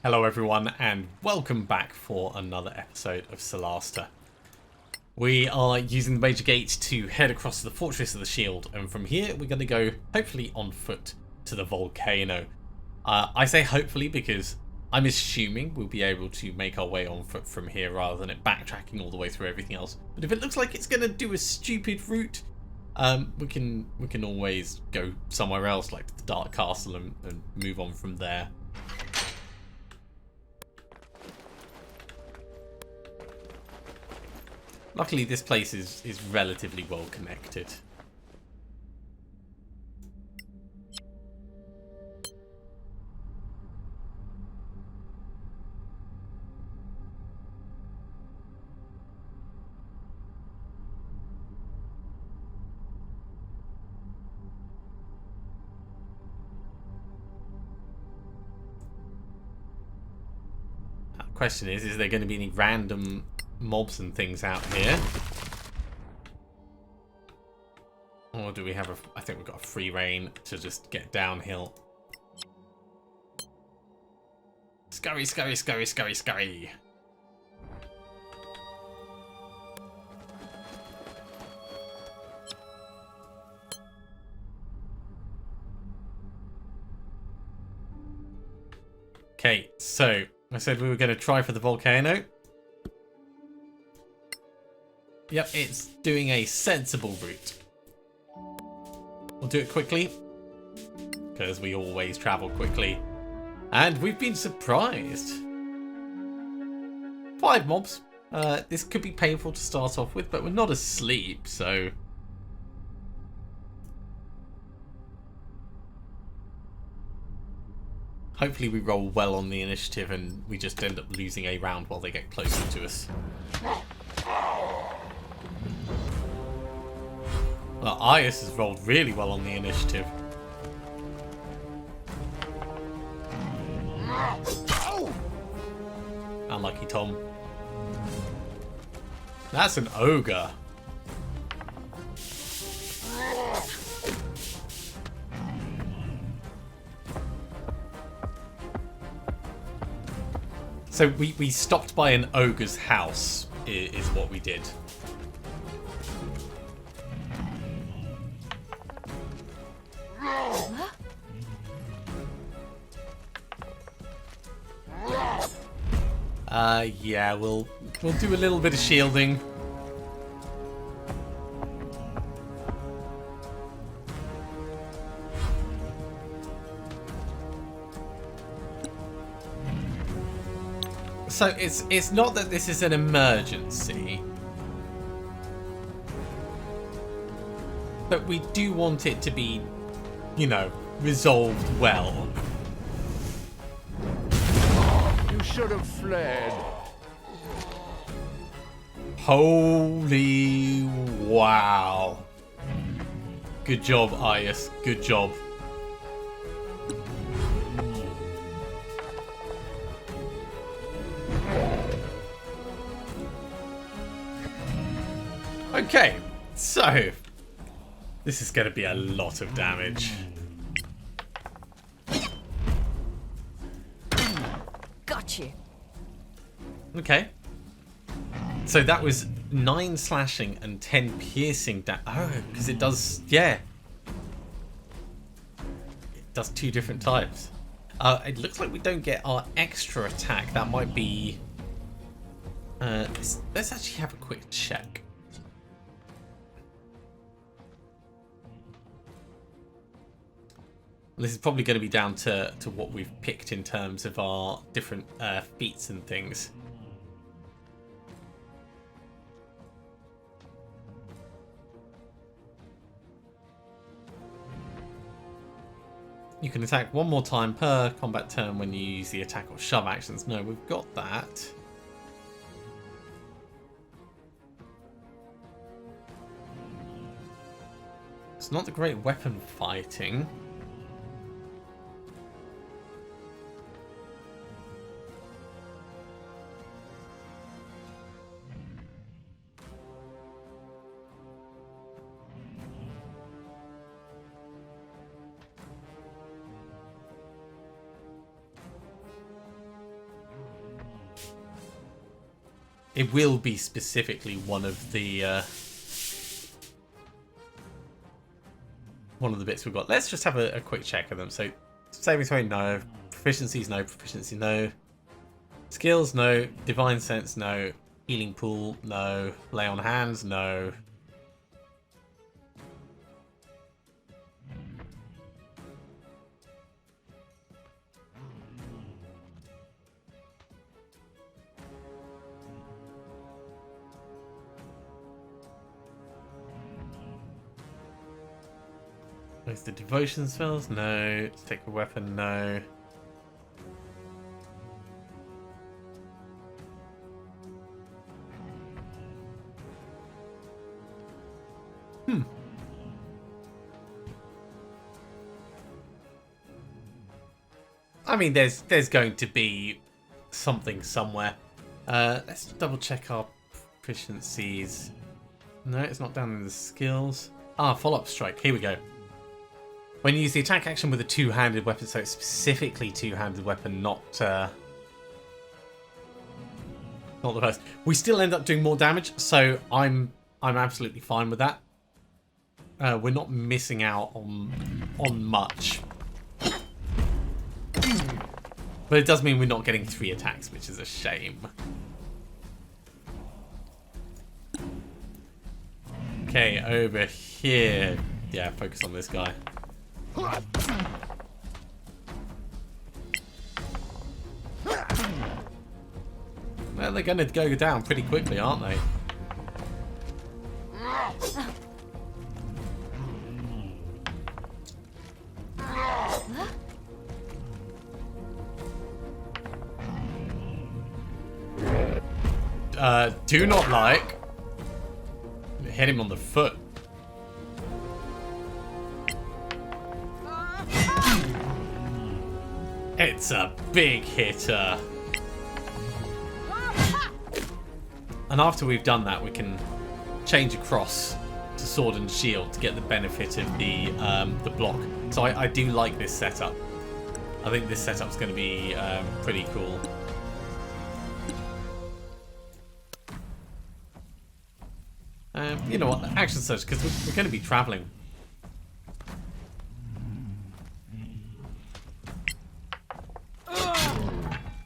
Hello everyone and welcome back for another episode of Solasta. We are using the major gate to head across to the Fortress of the Shield, and from here we're going to go, hopefully on foot, to the Volcano. I say hopefully because I'm assuming we'll be able to make our way on foot from here rather than it backtracking all the way through everything else. But if it looks like it's going to do a stupid route, we can always go somewhere else, like the Dark Castle, and move on from there. Luckily, this place is relatively well connected. The question is there going to be any random mobs and things out here? Or do we have I think we've got a free reign to just get downhill. Scurry, scurry, scurry, scurry, scurry. Okay, so I said we were going to try for the volcano. Yep, it's doing a sensible route. We'll do it quickly, because we always travel quickly. And we've been surprised. 5 mobs. This could be painful to start off with, but we're not asleep, so... hopefully we roll well on the initiative and we just end up losing a round while they get closer to us. Well, Ias has rolled really well on the initiative. Unlucky Tom. That's an ogre. So we stopped by an ogre's house, is what we did. Yeah, we'll do a little bit of shielding. So it's not that this is an emergency, but we do want it to be, you know, resolved well. You should have fled. Holy wow. Good job, Ias. Good job. Okay, so this is going to be a lot of damage. Got you. Okay. So that was 9 slashing and 10 piercing damage. Oh, because it does, yeah. It does 2 different types. It looks like we don't get our extra attack. That might be... let's actually have a quick check. This is probably going to be down to what we've picked in terms of our different feats and things. You can attack 1 more time per combat turn when you use the attack or shove actions. No, we've got that. It's not the great weapon fighting. it will be specifically one of the bits we've got. Let's just have a quick check of them. So saving throw, no. Proficiencies, no. Proficiency, no. Skills, no. Divine sense, no. Healing pool, no. Lay on hands, no. There's the devotion spells, no. Sacred weapon, no. I mean, there's going to be something somewhere. Let's double check our proficiencies. No, it's not down in the skills. Ah, follow-up strike. Here we go. When you use the attack action with a two-handed weapon, so it's specifically two-handed weapon, not the first. We still end up doing more damage, so I'm absolutely fine with that. We're not missing out on much. But it does mean we're not getting 3 attacks, which is a shame. Okay, over here. Yeah, focus on this guy. Well, they're going to go down pretty quickly, aren't they? Do not like. Hit him on the foot. It's a big hitter. And after we've done that, we can change across to sword and shield to get the benefit of the block. So I do like this setup. I think this setup's going to be pretty cool. You know what? Action search, because we're going to be traveling.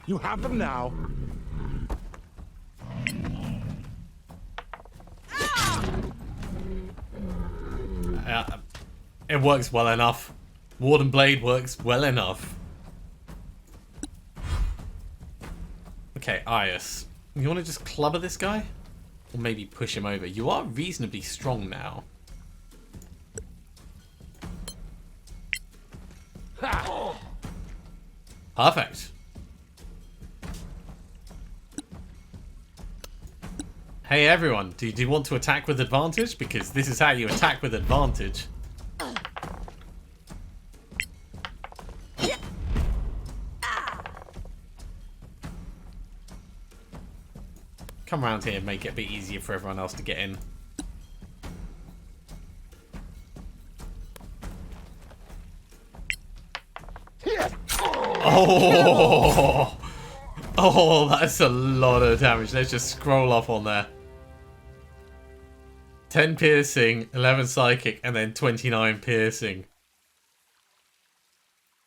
You have them now. It works well enough. Warden Blade works well enough. Okay, Ias. You want to just clubber this guy? Or maybe push him over. You are reasonably strong now. Perfect. Hey everyone, do you want to attack with advantage? Because this is how you attack with advantage. Come around here and make it a bit easier for everyone else to get in. Oh! Oh, that's a lot of damage. Let's just scroll up on there. 10 piercing, 11 psychic, and then 29 piercing.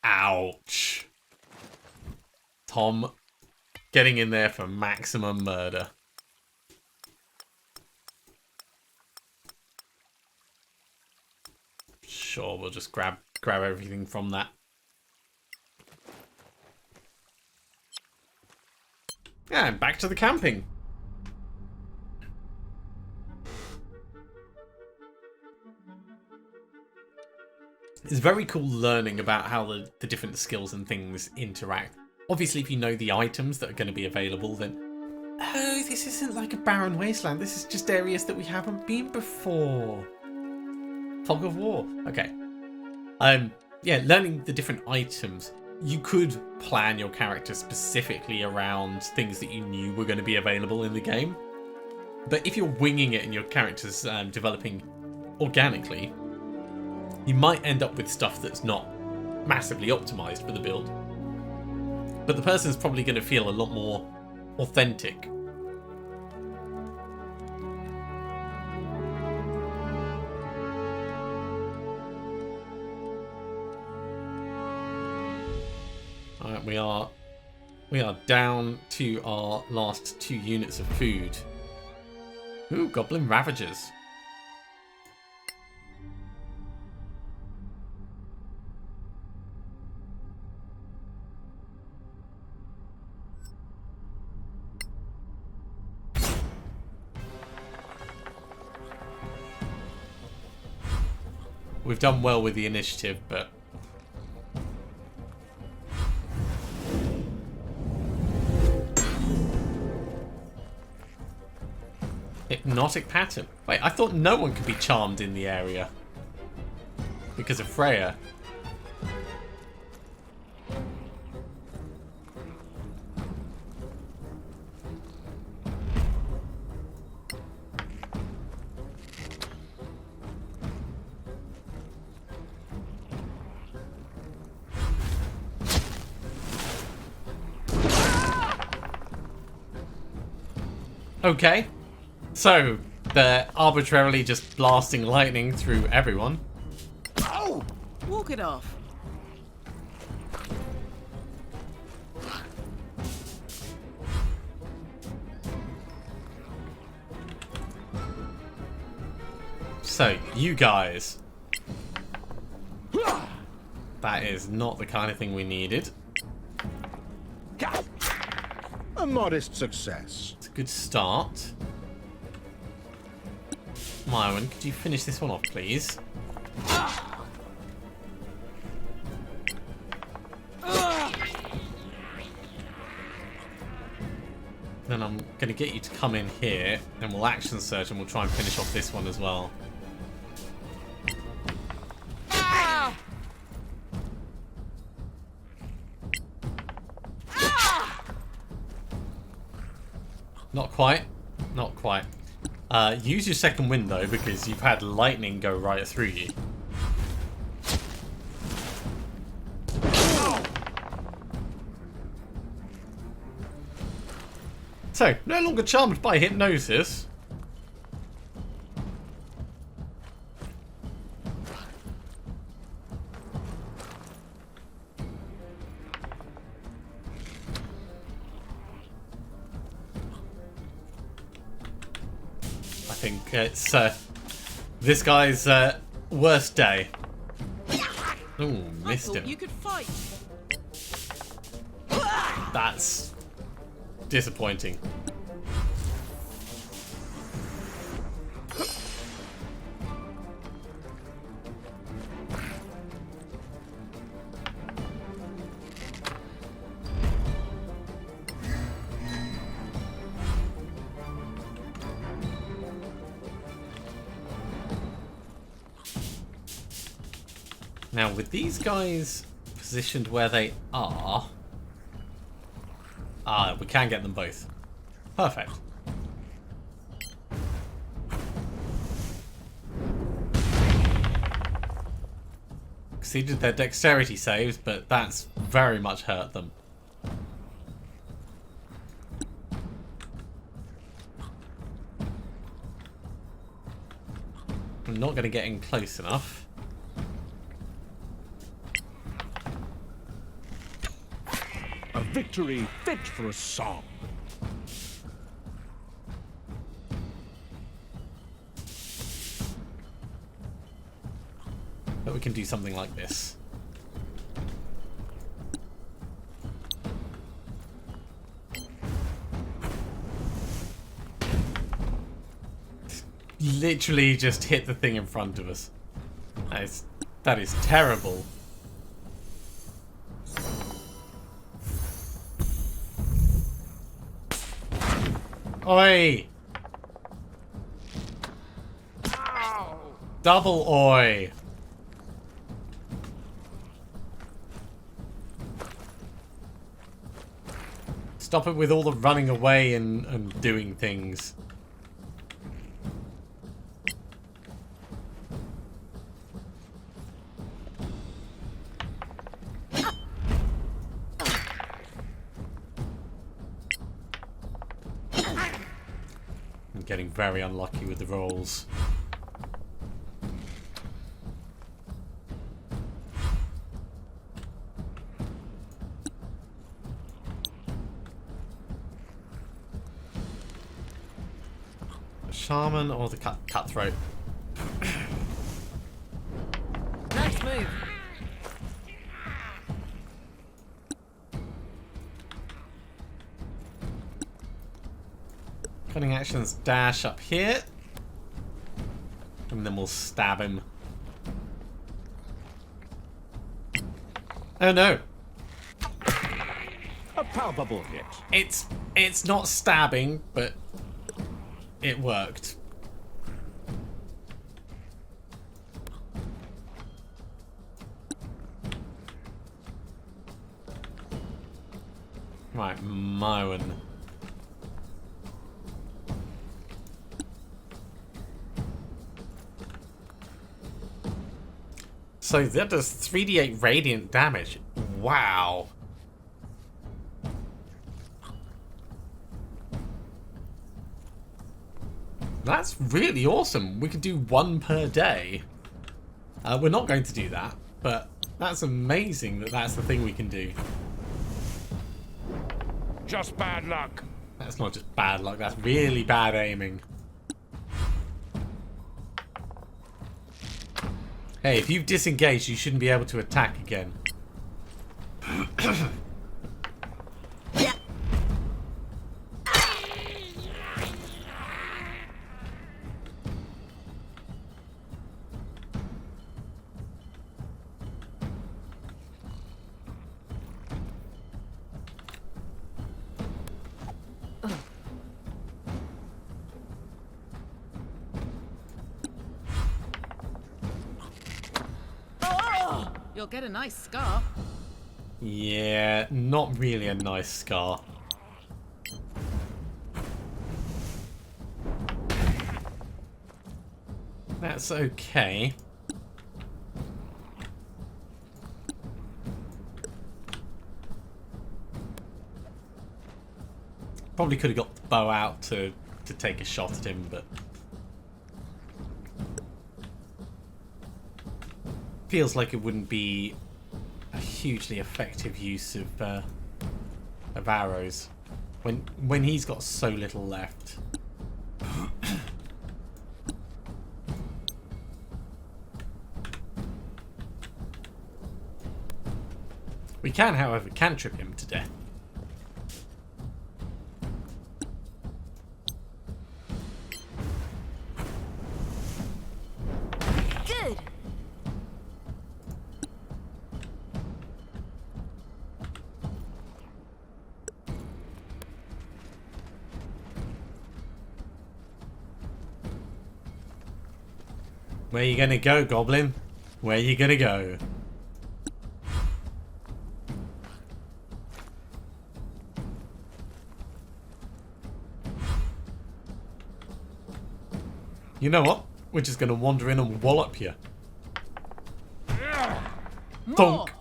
Ouch. Tom getting in there for maximum murder. Sure, we'll just grab everything from that. Yeah, and back to the camping. It's very cool learning about how the different skills and things interact. Obviously, if you know the items that are going to be available, then... Oh, this isn't like a barren wasteland. This is just areas that we haven't been before. Fog of War. Okay. Yeah, learning the different items. You could plan your character specifically around things that you knew were going to be available in the game. But if you're winging it and your character's developing organically, you might end up with stuff that's not massively optimized for the build. But the person's probably going to feel a lot more authentic Right, we are down to our last 2 units of food. Ooh, Goblin Ravagers. We've done well with the initiative, but hypnotic pattern. Wait, I thought no one could be charmed in the area because of Freya. Okay, so they're arbitrarily just blasting lightning through everyone. Oh! Walk it off. So, you guys. That is not the kind of thing we needed. A modest success. It's a good start. Myron, could you finish this one off, please? Then I'm going to get you to come in here, and we'll action surge, and we'll try and finish off this one as well. Not quite. Not quite. Use your second wind, though, because you've had lightning go right through you. So, no longer charmed by hypnosis. I think it's this guy's worst day. Ooh, missed him. You could fight. That's disappointing. Now, with these guys positioned where they are, we can get them both. Perfect. Exceeded their dexterity saves, but that's very much hurt them. I'm not going to get in close enough. A victory fit for a song. But we can do something like this. Literally just hit the thing in front of us. That is terrible. Oi! Double oi! Stop it with all the running away and doing things. I'm getting very unlucky with the rolls. Shaman or the cutthroat? Nice move. Cunning actions dash up here. And then we'll stab him. Oh no. A palpable hit. It's not stabbing, but it worked. Right, Moen. So that does 3d8 radiant damage. Wow. That's really awesome. We could do 1 per day. We're not going to do that, but that's amazing that that's the thing we can do. Just bad luck. That's not just bad luck, that's really bad aiming. Hey, if you've disengaged, you shouldn't be able to attack again. You'll get a nice scar. Yeah, not really a nice scar. That's okay. Probably could have got the bow out to take a shot at him, but feels like it wouldn't be a hugely effective use of arrows when he's got so little left. We can, however, cantrip him to death. Good. Where you gonna go, Goblin? Where you gonna go? You know what? We're just gonna wander in and wallop you. More. Donk.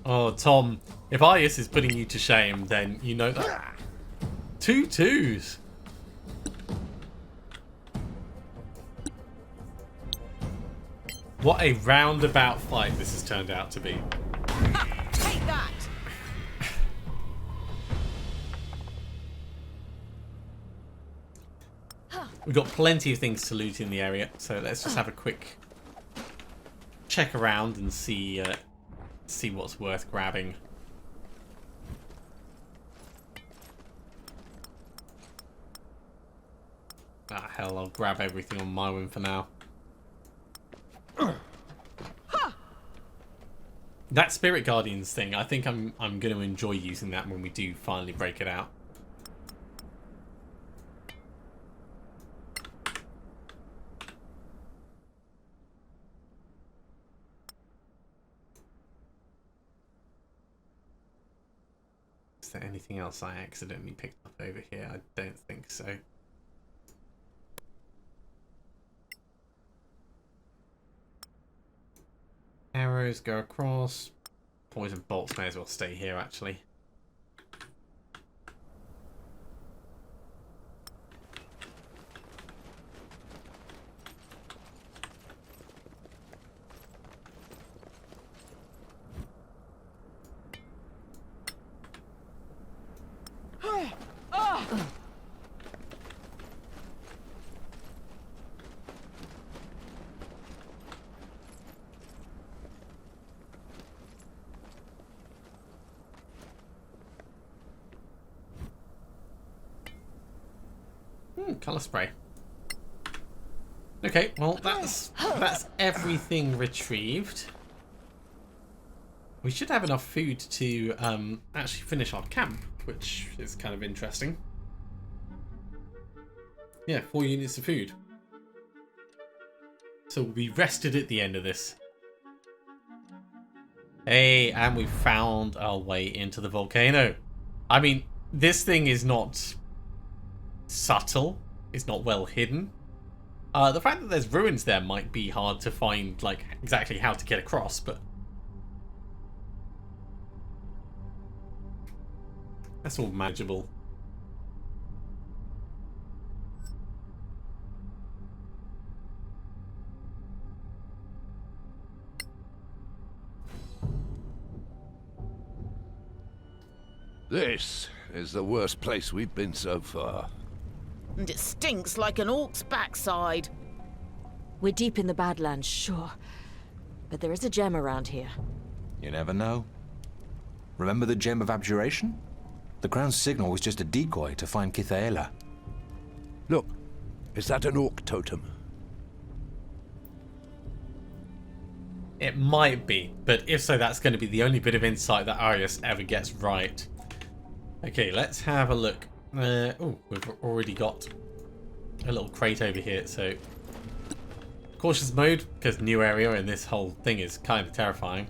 Oh, Tom, if Ius is putting you to shame, then you know that. 2 2s. What a roundabout fight this has turned out to be. Ha! Take that. We've got plenty of things to loot in the area, so let's just have a quick check around and see what's worth grabbing. Ah, hell, I'll grab everything on my win for now. That Spirit Guardians thing, I think I'm going to enjoy using that when we do finally break it out. Is there anything else I accidentally picked up over here? I don't think so. Arrows go across. Poison bolts may as well stay here, actually. Colour spray. Okay, well that's everything retrieved. We should have enough food to actually finish our camp, which is kind of interesting. Yeah, 4 units of food. So we'll be rested at the end of this. Hey, and we found our way into the volcano. I mean, this thing is not subtle. It's not well hidden. The fact that there's ruins there might be hard to find, like, exactly how to get across, but that's all manageable. This is the worst place we've been so far. And it stinks like an orc's backside. We're deep in the Badlands, sure. But there is a gem around here. You never know. Remember the Gem of Abjuration? The Crown's signal was just a decoy to find Kithaela. Look, is that an orc totem? It might be, but if so, that's going to be the only bit of insight that Arius ever gets right. Okay, let's have a look. Oh, we've already got a little crate over here, so cautious mode, because new area and this whole thing is kind of terrifying.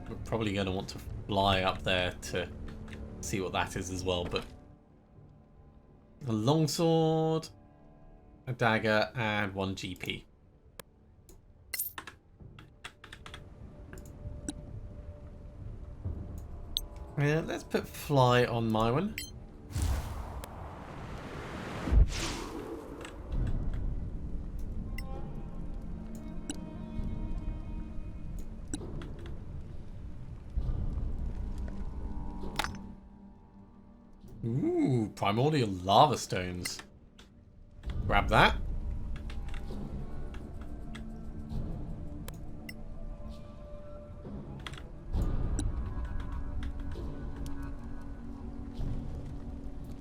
We're probably going to want to fly up there to see what that is as well, but a longsword, a dagger, and 1 GP. Yeah, let's put fly on my one. Ooh, primordial lava stones. Grab that.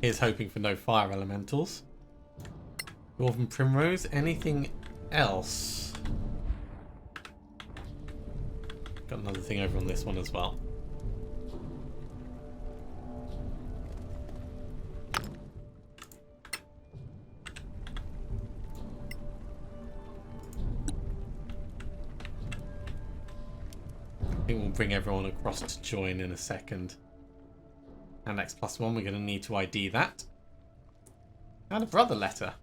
Here's hoping for no fire elementals. Dwarven primrose. Anything else? Got another thing over on this one as well. I think we'll bring everyone across to join in a second. And X+1, we're going to need to ID that. And a brother letter.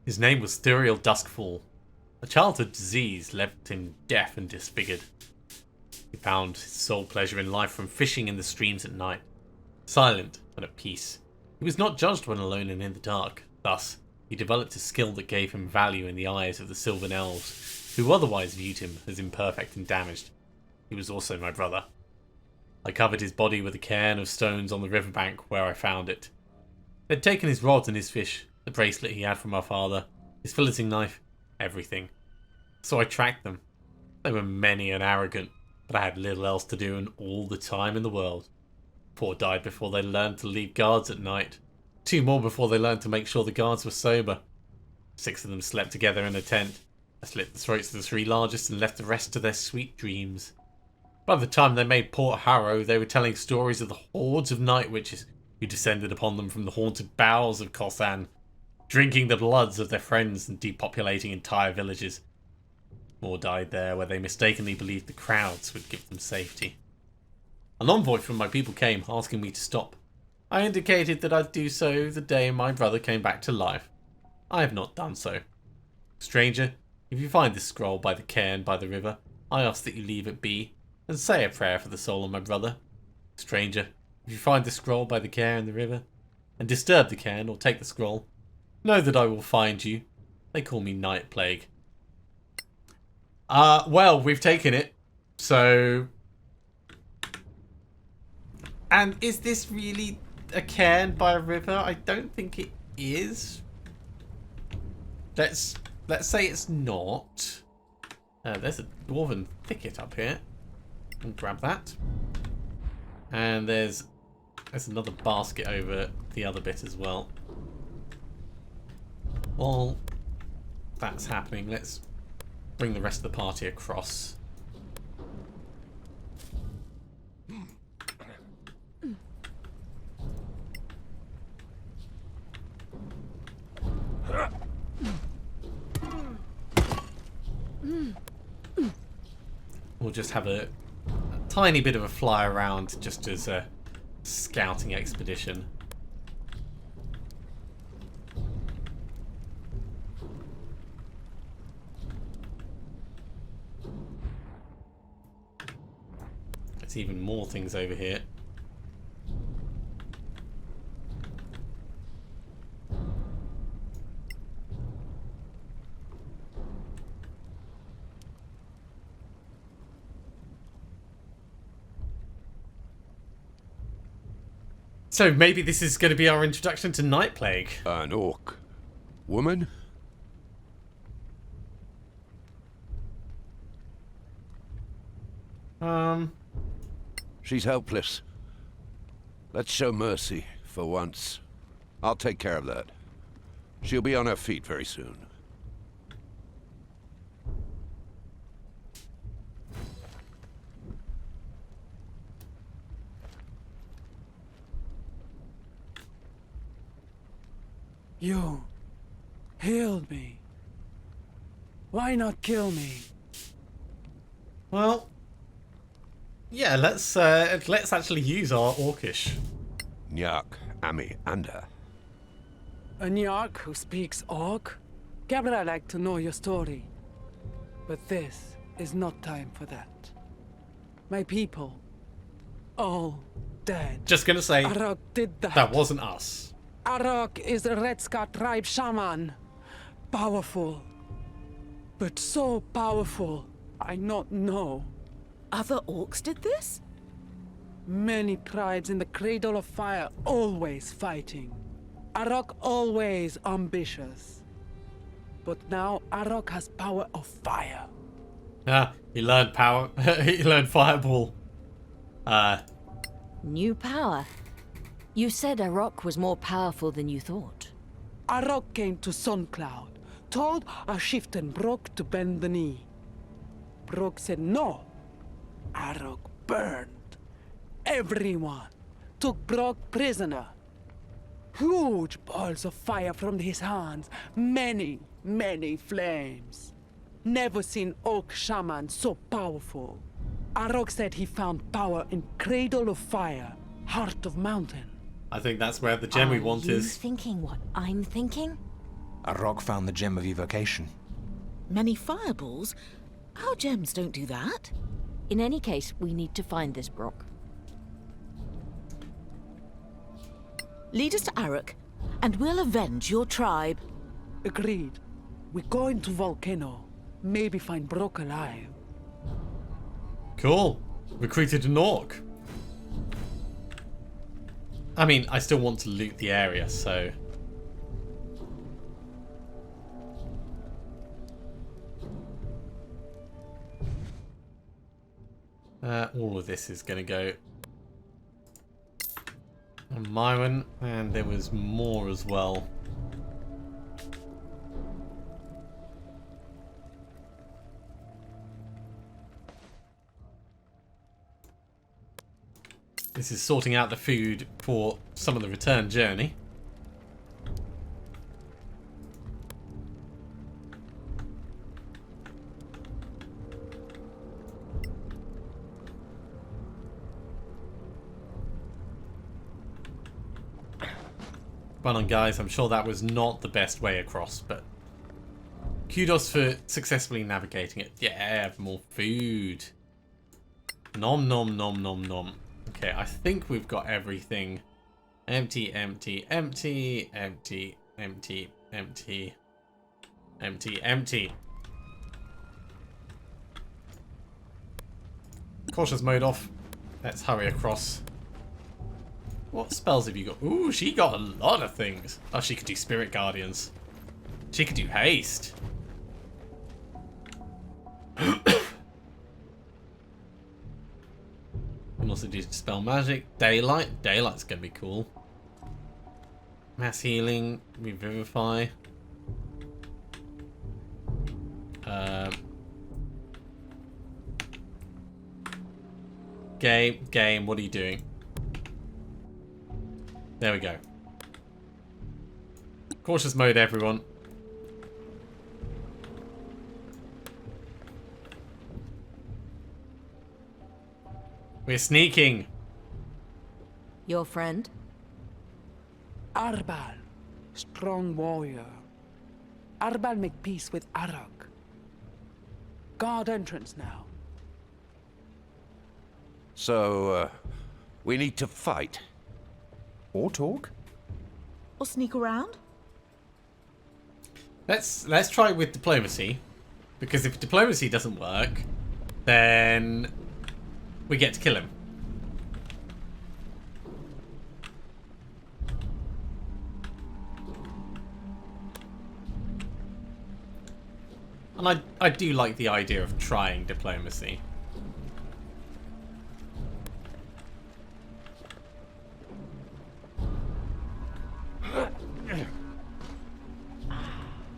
His name was Thuriel Duskfall. A childhood disease left him deaf and disfigured. He found his sole pleasure in life from fishing in the streams at night. Silent, but at peace. He was not judged when alone and in the dark. Thus, he developed a skill that gave him value in the eyes of the Sylvan Elves, who otherwise viewed him as imperfect and damaged. He was also my brother. I covered his body with a cairn of stones on the riverbank where I found it. They'd taken his rod and his fish, the bracelet he had from our father, his filleting knife, everything. So I tracked them. They were many and arrogant, but I had little else to do and all the time in the world. 4 died before they learned to leave guards at night. 2 more before they learned to make sure the guards were sober. 6 of them slept together in a tent. I slit the throats of the 3 largest and left the rest to their sweet dreams. By the time they made Port Harrow, they were telling stories of the hordes of night witches who descended upon them from the haunted bowels of Kothan, drinking the bloods of their friends and depopulating entire villages. More died there, where they mistakenly believed the crowds would give them safety. An envoy from my people came, asking me to stop. I indicated that I'd do so the day my brother came back to life. I have not done so. Stranger, if you find this scroll by the cairn by the river, I ask that you leave it be, and say a prayer for the soul of my brother. Stranger, if you find the scroll by the cairn in the river, and disturb the cairn or take the scroll, know that I will find you. They call me Night Plague. Well, we've taken it. So... And is this really a cairn by a river? I don't think it is. Let's say it's not. There's a dwarven thicket up here. I'll grab that. And there's another basket over the other bit as well. While that's happening, let's bring the rest of the party across. We'll just have a tiny bit of a fly around just as a scouting expedition. There's even more things over here. So maybe this is going to be our introduction to Night Plague. An orc. Woman? She's helpless. Let's show mercy, for once. I'll take care of that. She'll be on her feet very soon. You healed me. Why not kill me? Well, yeah, let's actually use our orcish. Nyak, Ami, Anda. A Nyark who speaks Orc? Gabriel, I'd like to know your story. But this is not time for that. My people, all dead. Just gonna say, Arok did that. that wasn't us. Arok is a Red Scar tribe shaman. Powerful. But so powerful, I not know. Other orcs did this? Many tribes in the Cradle of Fire always fighting. Arok always ambitious. But now Arok has power of fire. Ah, he learned power. He learned fireball. New power. You said Arok was more powerful than you thought. Arok came to Suncloud, told a chieftain Brok to bend the knee. Brok said no. Arok burned. Everyone took Brok prisoner. Huge balls of fire from his hands, many, many flames. Never seen Oak Shaman so powerful. Arok said he found power in Cradle of Fire, Heart of Mountain. I think that's where the gem we want Are you is. thinking what I'm thinking? Arok found the gem of evocation. Many fireballs? Our gems don't do that. In any case, we need to find this Brock. Lead us to Arok, and we'll avenge your tribe. Agreed. We go into Volcano. Maybe find Brok alive. Cool. Recruited an orc. I mean, I still want to loot the area, so... all of this is going to go on Myron, and there was more as well. This is sorting out the food for some of the return journey. Well done, guys. I'm sure that was not the best way across, but kudos for successfully navigating it. Yeah, more food. Nom nom nom nom nom. Okay, I think we've got everything. Empty, empty, empty, empty, empty, empty, empty, empty. Cautious mode off. Let's hurry across. What spells have you got? Ooh, she got a lot of things. Oh, she could do Spirit Guardians. She could do Haste. Can also do Spell Magic. Daylight. Daylight's going to be cool. Mass Healing. Revivify. Game, what are you doing? There we go. Cautious mode, everyone. We're sneaking. Your friend? Arbal, strong warrior. Arbal make peace with Arak. Guard entrance now. So, we need to fight. Or talk? Or sneak around? Let's try with diplomacy, because if diplomacy doesn't work, then we get to kill him. And I do like the idea of trying diplomacy.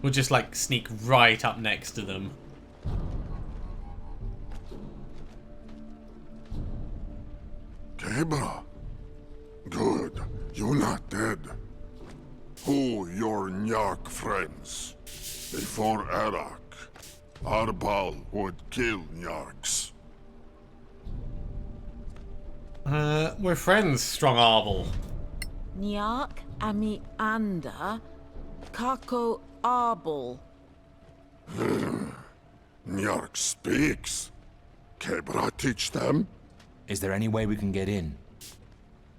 We'll just like sneak right up next to them. Cabra? Good. You're not dead. Who your Nyark friends? Before Arak, Arbal would kill Nyarks. We're friends, Strong Arbal. Nyak, Ami Anda, Kako Arbal. Nyark speaks. Cabra teach them Is there any way we can get in?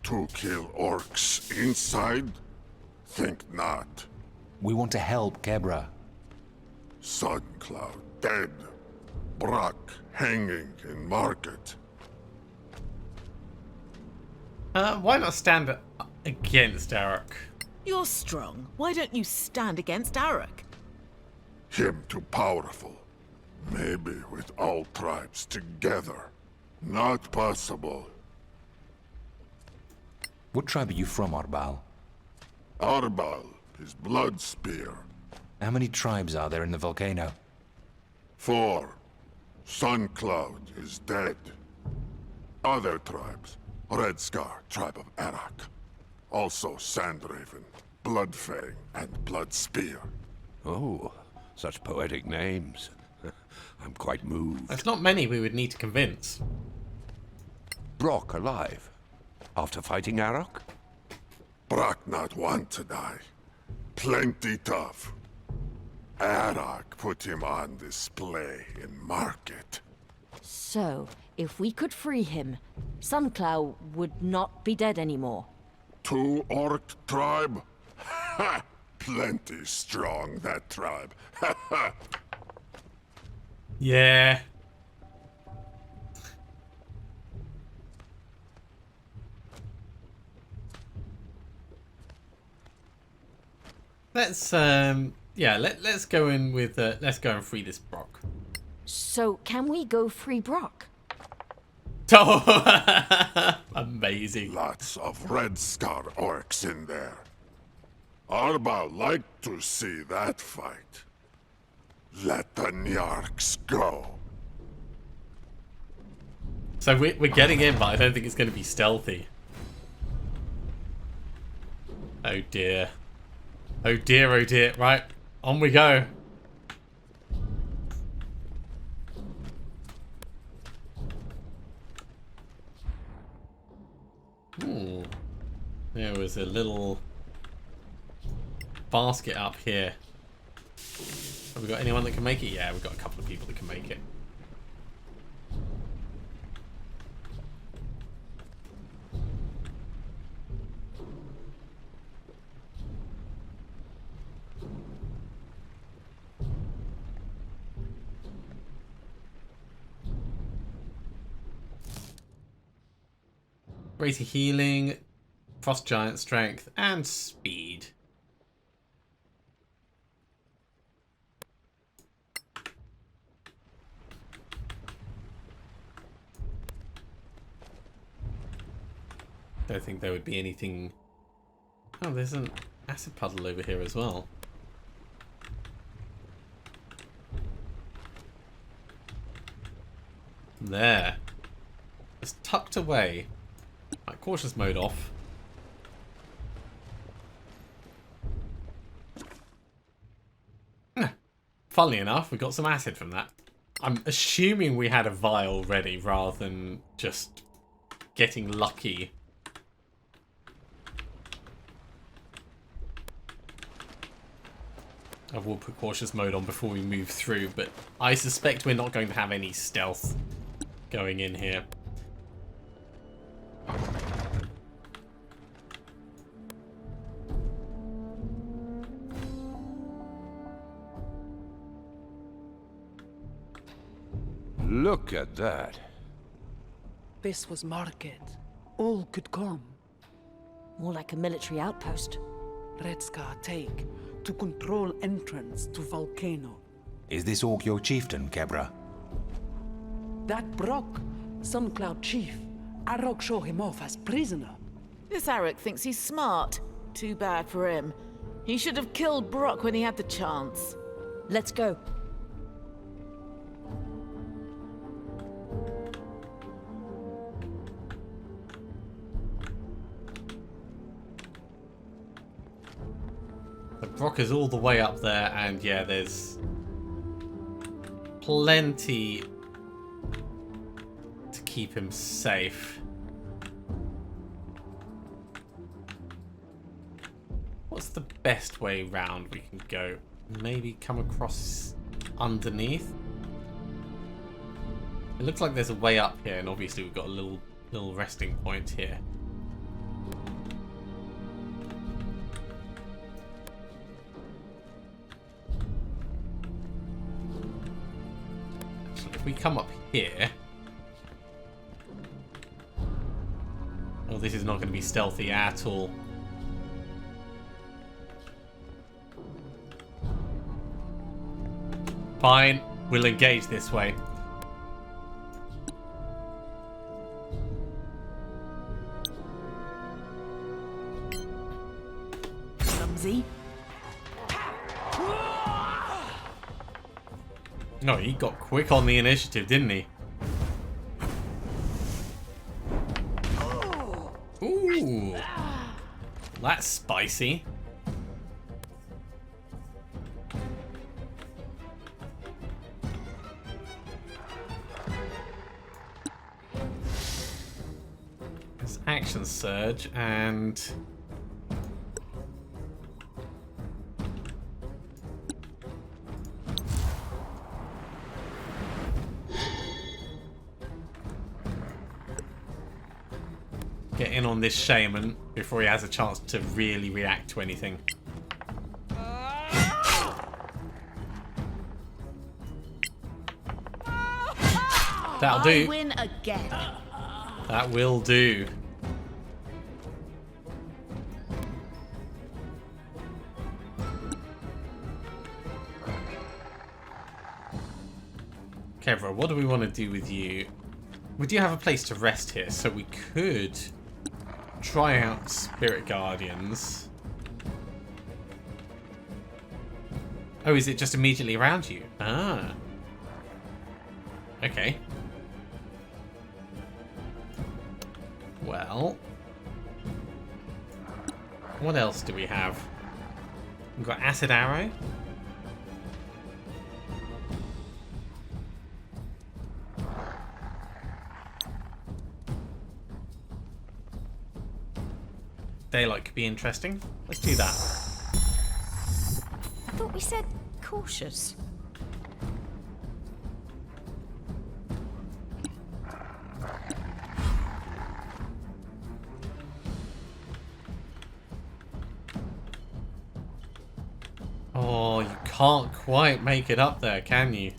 to kill orcs inside? Think not. We want to help Kebra. Suncloud dead. Brock hanging in market. Why not stand against Arak? You're strong. Why don't you stand against Arak? Him too powerful. Maybe with all tribes together. Not possible. What tribe are you from, Arbal? Arbal is blood spear. How many tribes are there in the Volcano? 4. Suncloud is dead. Other tribes. Red Scar, tribe of Arak. Also Sandraven, Bloodfang, and Blood Spear. Oh, such poetic names. I'm quite moved. There's not many we would need to convince. Brock alive? After fighting Arak? Brock not want to die. Plenty tough. Arak put him on display in market. So, if we could free him, Suncloud would not be dead anymore. 2 orc tribe? Ha! Plenty strong, that tribe. Ha ha! Yeah. Let's let's go in with let's go and free this Brock. So, can we go free Brock? Oh, amazing. Lots of Red Scar orcs in there. Arba like to see that fight. Let the Nyarks go. So we're getting in, but I don't think it's going to be stealthy. Oh dear. Oh dear, oh dear. Right, on we go. Ooh. There was a little basket up here. Have we got anyone that can make it? Yeah, we've got a couple of people that can make it. Greater healing, frost giant strength, and speed. Don't think there would be anything. Oh, there's an acid puddle over here as well. There. Just tucked away. Right, cautious mode off. Funnily enough, we got some acid from that. I'm assuming we had a vial ready rather than just getting lucky. I will put cautious mode on before we move through, but I suspect we're not going to have any stealth going in here. Look at that. This was market. All could come. More like a military outpost. Red Scar take to control entrance to Volcano. Is this Orc your chieftain, Kebra? That Brock, Suncloud chief, Arok show him off as prisoner. This Arik thinks he's smart. Too bad for him. He should have killed Brock when he had the chance. Let's go. The Brock is all the way up there, and yeah, there's plenty to keep him safe. What's the best way round we can go? Maybe come across underneath? It looks like there's a way up here, and obviously we've got a little resting point here. If we come up here... Oh, this is not going to be stealthy at all. Fine, we'll engage this way. Clumsy. No, he got quick on the initiative, didn't he? Ooh, that's spicy. There's action surge and... Get in on this shaman before he has a chance to really react to anything. That'll do. I win again. That will do. Kevra, what do we want to do with you? We do have a place to rest here, so we could try out Spirit Guardians. Oh, is it just immediately around you? Ah. Okay. Well. What else do we have? We've got Acid Arrow. Daylight could be interesting. Let's do that. I thought we said cautious. Oh, you can't quite make it up there, can you?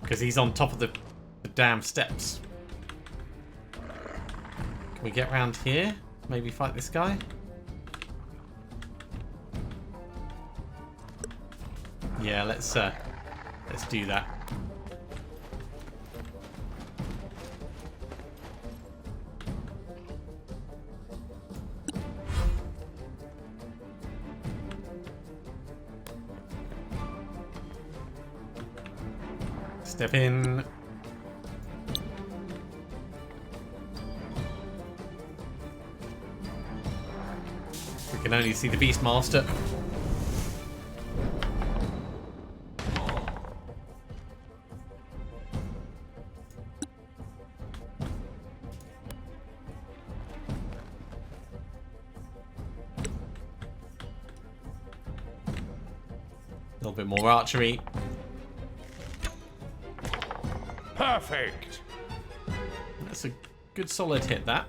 Because he's on top of the damn steps. Can we get around here? Maybe fight this guy? Yeah, let's do that. Step in. We can only see the Beastmaster. A little bit more archery. Perfect. That's a good solid hit, that.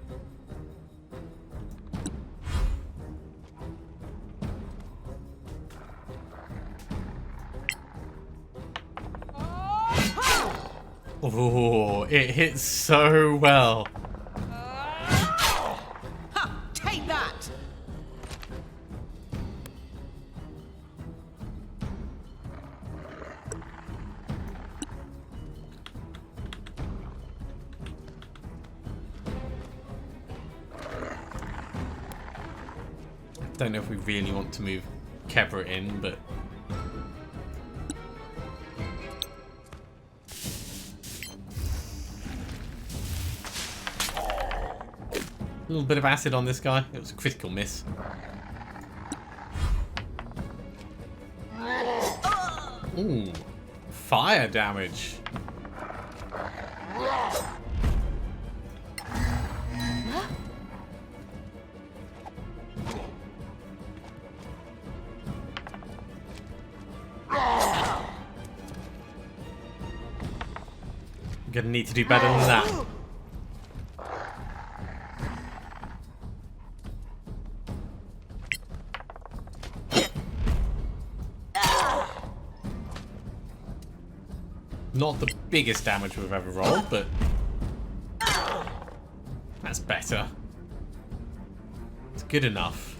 Oh, it hits so well. Ha! Take that! Don't know if we really want to move Kevra in, but a little bit of acid on this guy. It was a critical miss. Ooh, fire damage. I'm gonna need to do better than that. Not the biggest damage we've ever rolled, but that's better. It's good enough.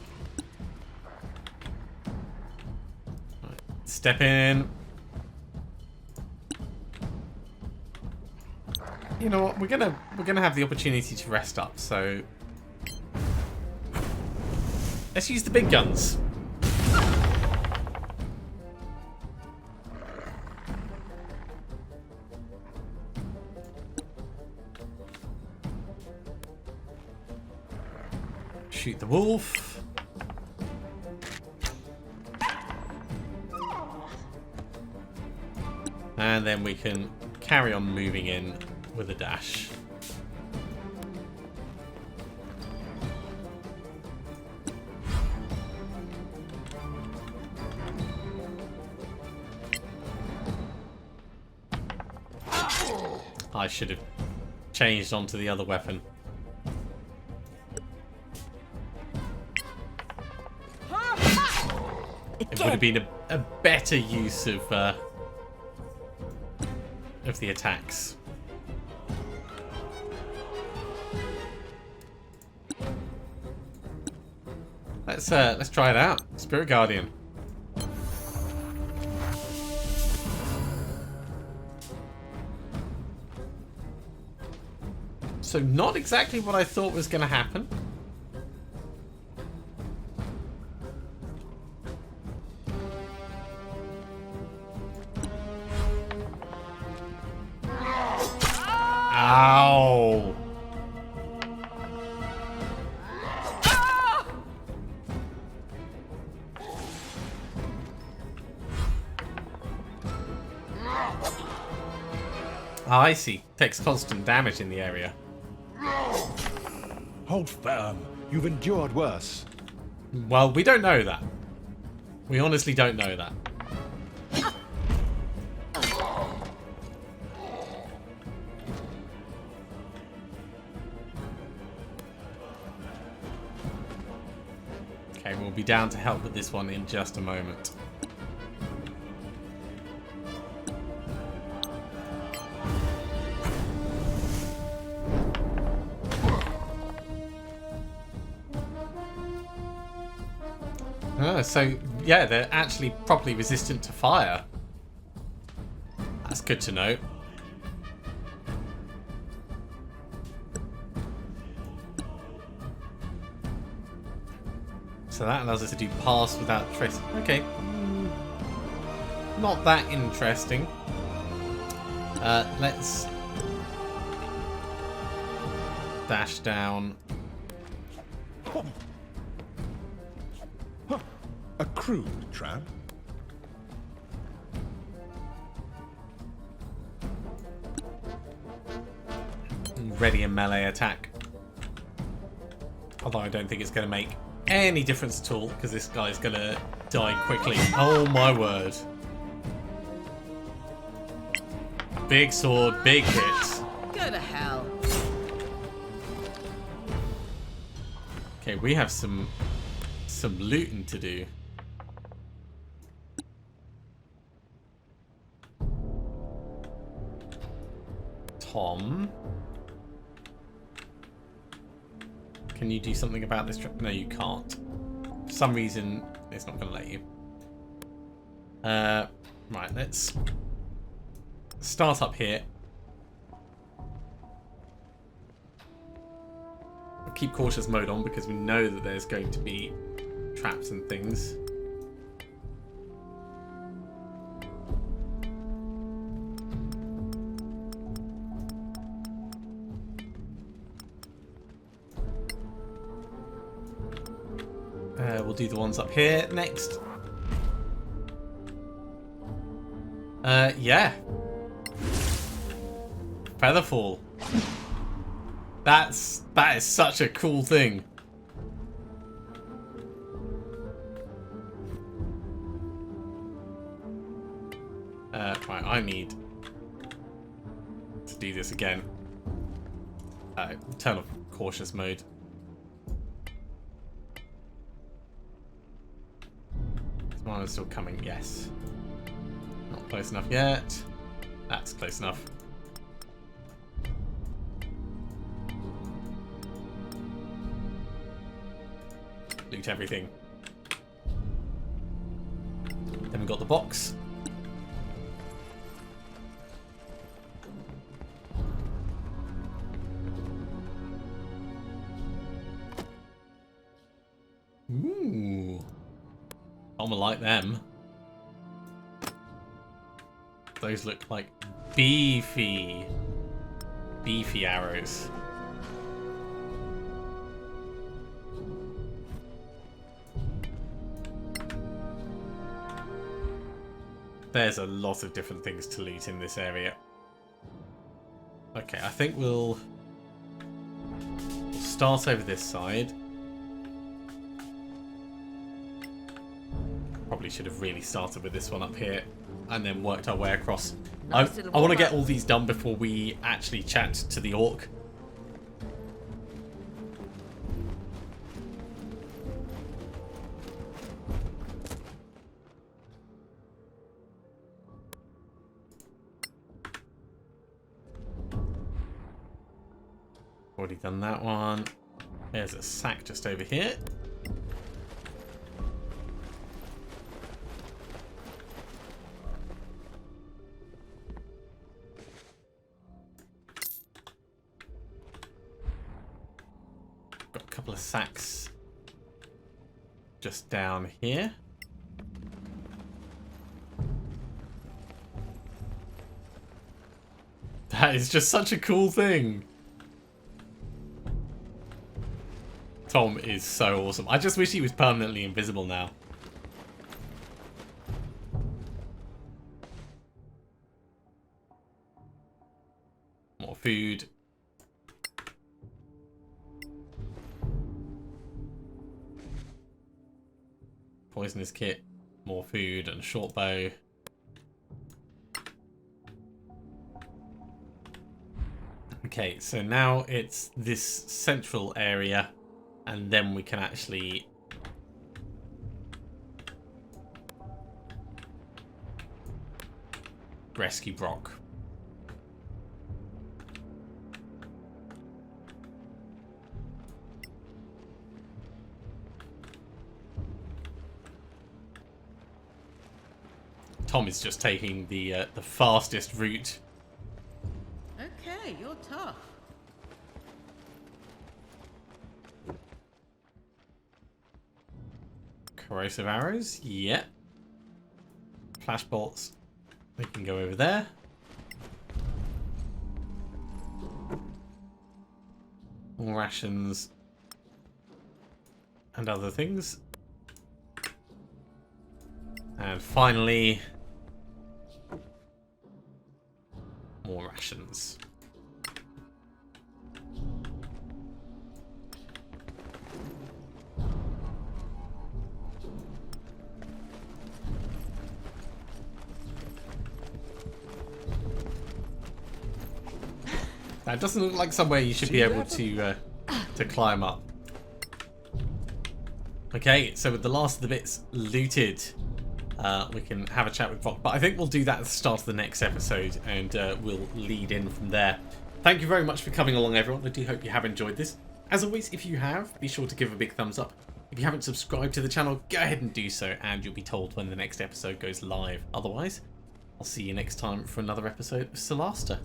Right, step in. You know what? We're gonna have the opportunity to rest up, so let's use the big guns. Shoot the wolf. And then we can carry on moving in with a dash. I should have changed onto the other weapon. It would have been a better use of the attacks. Let's try it out. Spirit Guardian. So not exactly what I thought was going to happen. Ow! Oh, I see. Takes constant damage in the area. Hold firm. You've endured worse. Well, we don't know that. We honestly don't know that. Okay, we'll be down to help with this one in just a moment. Oh, so yeah, they're actually properly resistant to fire. That's good to know. So that allows us to do pass without trace. Okay. Not that interesting. Let's dash down. A crude trap. Ready a melee attack. Although I don't think it's going to make any difference at all, because this guy's going to die quickly. Oh my word. Big sword, big hit. Go to hell. Okay, we have some looting to do. Tom, can you do something about this trip? No, you can't. For some reason, it's not going to let you. Right, let's start up here. We'll keep cautious mode on because we know that there's going to be traps and things. We'll do the ones up here next. Yeah. Featherfall. That is such a cool thing. Right, I need to do this again. Turn off cautious mode. One is still coming, yes. Not close enough yet. That's close enough. Loot everything. Then we've got the box. Ooh. I'm gonna like them. Those look like beefy arrows. There's a lot of different things to loot in this area. Okay, I think we'll start over this side. Probably should have really started with this one up here and then worked our way across. I want to get all these done before we actually chat to the orc. Already done that one. There's a sack just over here. Sacks just down here. That is just such a cool thing. Tom is so awesome. I just wish he was permanently invisible now. More food. Poisonous kit, more food, and a short bow. Okay, so now it's this central area, and then we can actually rescue Brock. Tom is just taking the fastest route. Okay, you're tough. Corrosive arrows, yeah. Flash bolts, we can go over there. More rations and other things. And finally, more rations. That doesn't look like somewhere you should be able to climb up. Okay, so with the last of the bits looted, we can have a chat with Brock. But I think we'll do that at the start of the next episode, and we'll lead in from there. Thank you very much for coming along, everyone. I do hope you have enjoyed this. As always, if you have, be sure to give a big thumbs up. If you haven't subscribed to the channel, go ahead and do so, and you'll be told when the next episode goes live. Otherwise, I'll see you next time for another episode of Solasta.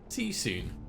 See you soon.